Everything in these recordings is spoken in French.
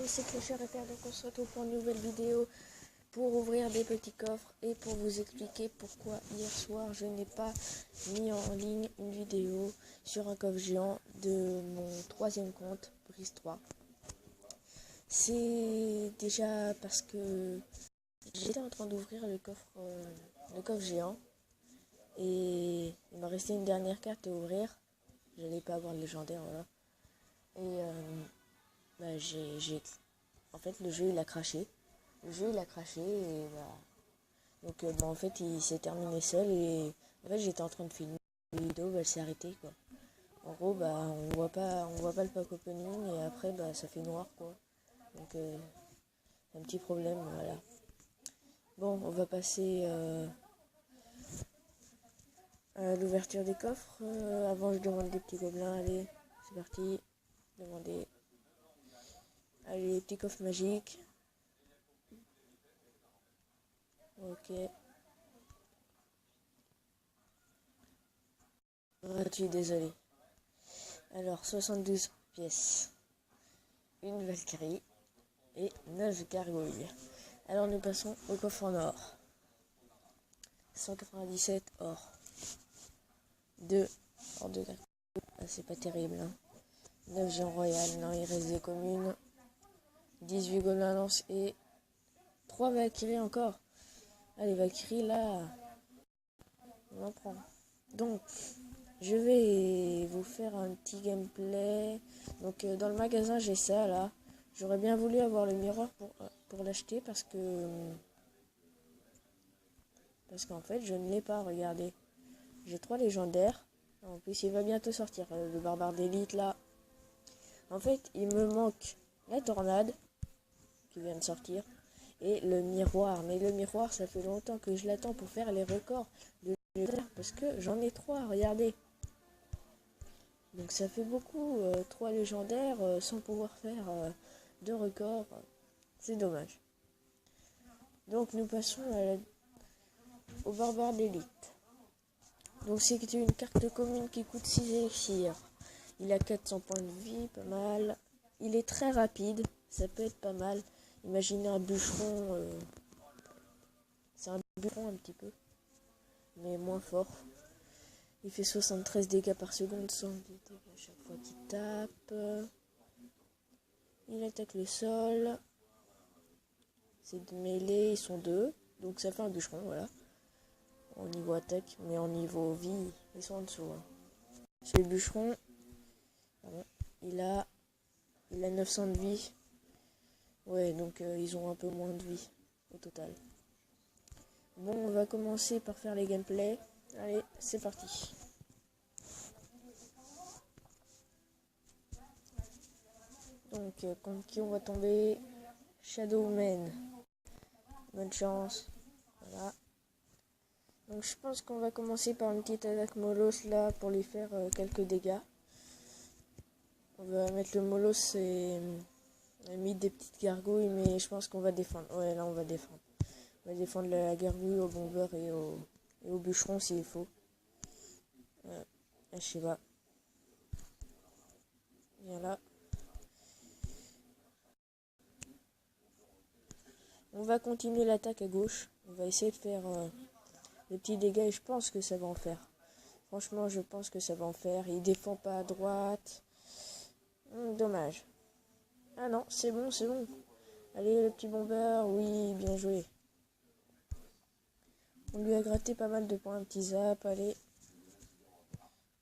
c'est Clochard et Père, donc on se retrouve pour une nouvelle vidéo pour ouvrir des petits coffres et pour vous expliquer pourquoi hier soir je n'ai pas mis en ligne une vidéo sur un coffre géant de mon troisième compte, Brise 3. C'est déjà parce que j'étais en train d'ouvrir le coffre géant et il m'a resté une dernière carte à ouvrir. Je n'allais pas avoir le légendaire, voilà. Et en fait le jeu il a craché. Et en fait il s'est terminé seul et en fait j'étais en train de filmer la vidéo, elle s'est arrêtée quoi. En gros on voit pas le pack opening et après ça fait noir quoi. Donc un petit problème, voilà. Bon, on va passer à l'ouverture des coffres. Avant je demande des petits gobelins, allez, c'est parti. Demandez. Allez, les petits coffres magiques. Ok. Gratuit, désolé. Alors, 72 pièces. Une Valkyrie et 9 gargouilles. Alors, nous passons au coffre en or. 197 or. 2 or de gargouilles. Ah, c'est pas terrible, hein. 9 géants royal. Non, il reste des communes. 18 gobelins lance et 3 Valkyries encore. Allez, Valkyries, là, on en prend. Donc, je vais vous faire un petit gameplay. Donc dans le magasin j'ai ça là. J'aurais bien voulu avoir le miroir pour l'acheter parce qu'en fait je ne l'ai pas, regardez. J'ai 3 légendaires. En plus il va bientôt sortir le barbare d'élite là. En fait il me manque la tornade qui vient de sortir et le miroir. Mais le miroir ça fait longtemps que je l'attends pour faire les records de légendaires parce que j'en ai 3, regardez. Donc ça fait beaucoup, 3 légendaires sans pouvoir faire de records. C'est dommage. Donc nous passons au barbare d'élite. Donc c'est une carte commune qui coûte 6 élixirs. Il a 400 points de vie, pas mal. Il est très rapide, ça peut être pas mal. Imaginez un bûcheron. C'est un bûcheron un petit peu, mais moins fort. Il fait 73 dégâts par seconde, 110 dégâts à chaque fois qu'il tape. Il attaque le sol. C'est de mêlée, ils sont 2. Donc ça fait un bûcheron, voilà. Au niveau attaque, mais en niveau vie, ils sont en dessous. Hein. C'est le bûcheron. Pardon, il a 900 de vie. Ouais, donc ils ont un peu moins de vie au total. Bon, on va commencer par faire les gameplays. Allez, c'est parti. Donc, contre qui on va tomber? Shadowman. Bonne chance. Voilà. Donc, je pense qu'on va commencer par une petite attaque Molos là pour lui faire quelques dégâts. On va mettre le Molos et on a mis des petites gargouilles, mais je pense qu'on va défendre. Ouais, là on va défendre. On va défendre la gargouille au bomber et au bûcheron s'il faut. Je sais pas. Viens là. On va continuer l'attaque à gauche. On va essayer de faire des petits dégâts et je pense que ça va en faire. Franchement, je pense que ça va en faire. Il défend pas à droite. Dommage. Ah non, c'est bon, c'est bon. Allez, le petit bomber. Oui, bien joué. On lui a gratté pas mal de points. Un petit zap, allez.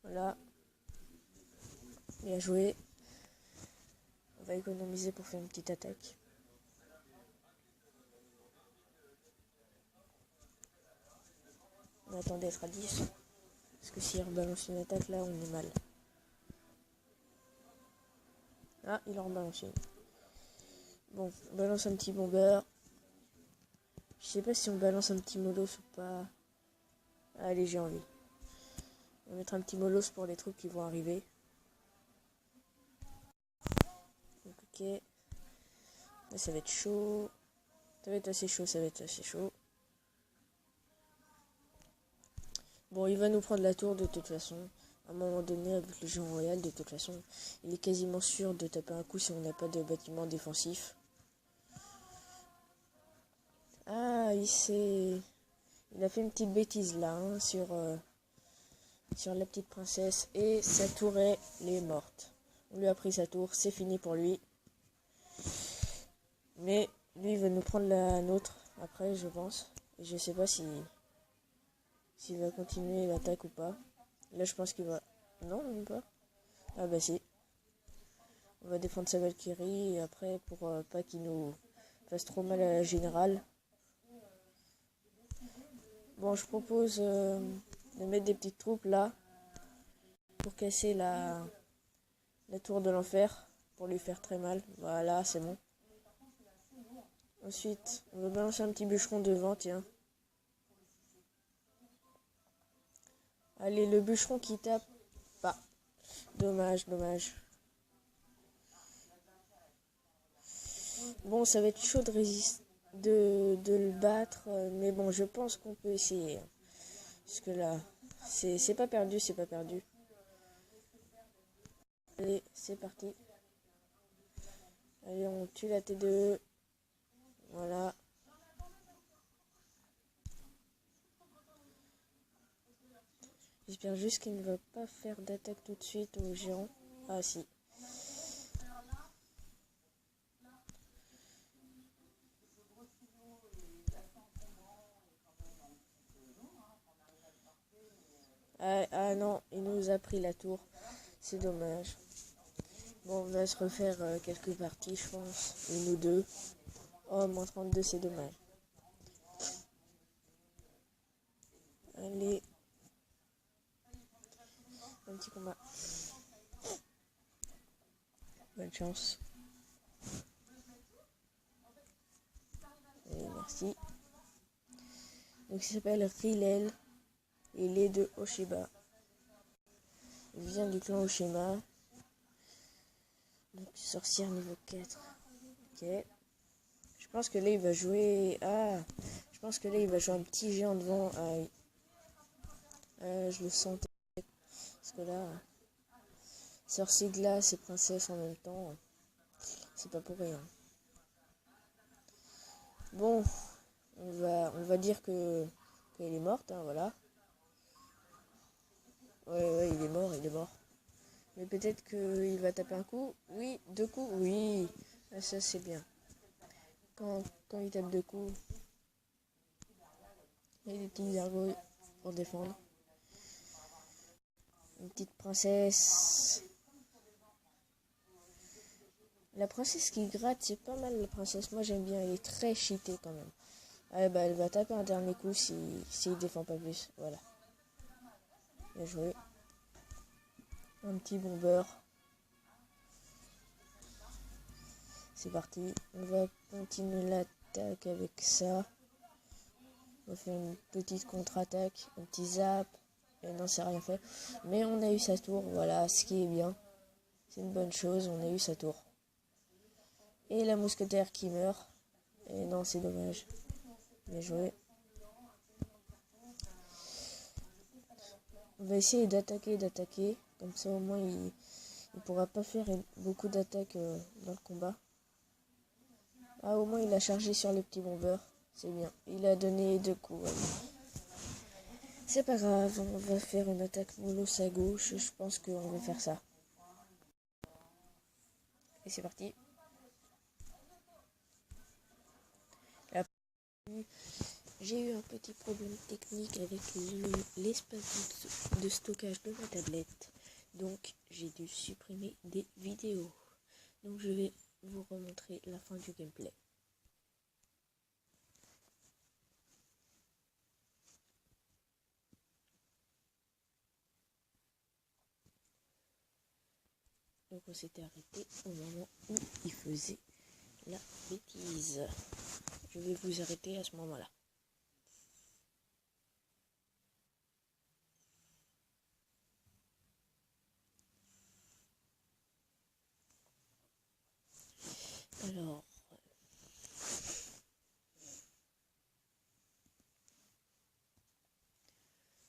Voilà. Bien joué. On va économiser pour faire une petite attaque. On attend d'être à 10. Parce que s'il rebalance une attaque là, on est mal. Ah, il en rebalance une. Bon, on balance un petit bomber. Je sais pas si on balance un petit molos ou pas. Allez, j'ai envie. On va mettre un petit molos pour les troupes qui vont arriver. Donc, ok. Là, ça va être chaud. Ça va être assez chaud. Bon, il va nous prendre la tour de toute façon. un moment donné, avec le géant royal, de toute façon, il est quasiment sûr de taper un coup si on n'a pas de bâtiment défensif. Ah, il a fait une petite bêtise là, hein, sur la petite princesse, et sa tour elle est morte. On lui a pris sa tour, c'est fini pour lui. Mais lui il va nous prendre la nôtre après, je pense. Et je sais pas s'il va continuer l'attaque ou pas. Là je pense qu'il va... Non, même pas. Ah bah si. On va défendre sa Valkyrie et après pour pas qu'il nous fasse trop mal à la générale. Bon, je propose de mettre des petites troupes là pour casser la tour de l'enfer, pour lui faire très mal. Voilà, c'est bon. Ensuite, on va balancer un petit bûcheron devant, tiens. Allez, le bûcheron qui tape. Bah, dommage, dommage. Bon, ça va être chaud de le battre, mais bon, je pense qu'on peut essayer. Parce que là, c'est pas perdu, c'est pas perdu. Allez, c'est parti. Allez, on tue la T2. Voilà. J'espère juste qu'il ne va pas faire d'attaque tout de suite au géant. Ah si. Ah non, il nous a pris la tour. C'est dommage. Bon, on va se refaire quelques parties, je pense. Une ou deux. Oh, moins 32, c'est dommage. Allez. Un petit combat. Bonne chance. Allez, merci. Donc, il s'appelle Rilel. Et il est de Oshiba. Il vient du clan Oshima. Donc, sorcière niveau 4. Ok. Je pense que là, il va jouer... Ah, je pense que là, il va jouer un petit géant devant. Je le sentais. Parce que là, sorcier glace et princesse en même temps, c'est pas pour rien. Bon, on va dire qu'elle est morte, hein, voilà. Ouais, il est mort, il est mort. Mais peut-être qu'il va taper un coup. Oui, deux coups, oui. Ah, ça, c'est bien. Quand il tape deux coups, il y a des petites gargouilles pour défendre. Une petite princesse. La princesse qui gratte, c'est pas mal la princesse. Moi, j'aime bien. Elle est très cheatée quand même. Ah, bah, elle va taper un dernier coup s'il défend pas plus. Voilà. Bien joué. Un petit bomber. C'est parti. On va continuer l'attaque avec ça. On va faire une petite contre-attaque. Un petit zap. Et non, c'est rien fait. Mais on a eu sa tour. Voilà, ce qui est bien. C'est une bonne chose. On a eu sa tour. Et la mousquetaire qui meurt. Et non, c'est dommage. Bien joué. On va essayer d'attaquer. Comme ça, au moins, il pourra pas faire beaucoup d'attaques dans le combat. Ah, au moins, il a chargé sur les petits bombeurs. C'est bien. Il a donné deux coups. Ouais. C'est pas grave. On va faire une attaque moulos à gauche. Je pense qu'on va faire ça. Et c'est parti. J'ai eu un petit problème technique avec l'espace de stockage de ma tablette. Donc, j'ai dû supprimer des vidéos. Donc, je vais vous remontrer la fin du gameplay. Donc, on s'était arrêté au moment où il faisait la bêtise. Je vais vous arrêter à ce moment-là. Alors,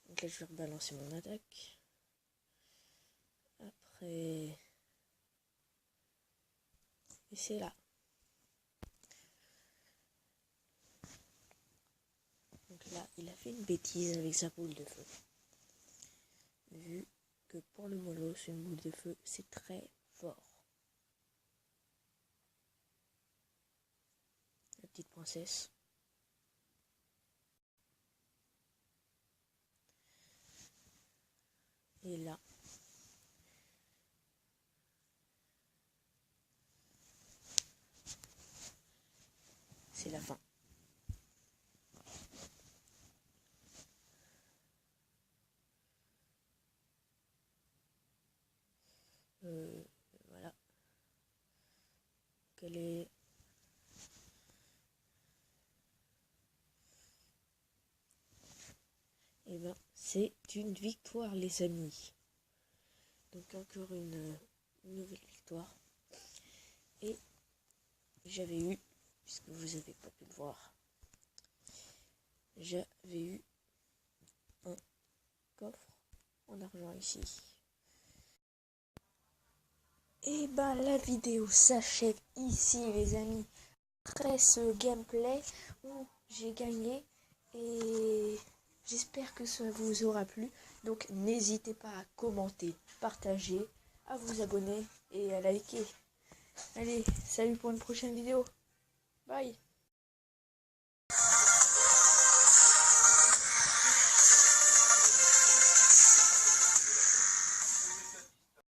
donc là je vais rebalancer mon attaque. et c'est là. Donc là, il a fait une bêtise avec sa boule de feu. Vu que pour le mollo, une boule de feu, c'est très fort. La petite princesse. Et là, c'est la fin. Voilà. Quelle est... Eh ben, c'est une victoire, les amis. Donc encore une nouvelle victoire. Et j'avais eu, puisque vous avez pas pu le voir, j'avais eu un coffre en argent ici. Et ben la vidéo s'achève ici, les amis. Après ce gameplay où j'ai gagné, et j'espère que ça vous aura plu. Donc n'hésitez pas à commenter, partager, à vous abonner et à liker. Allez, salut pour une prochaine vidéo. Bye.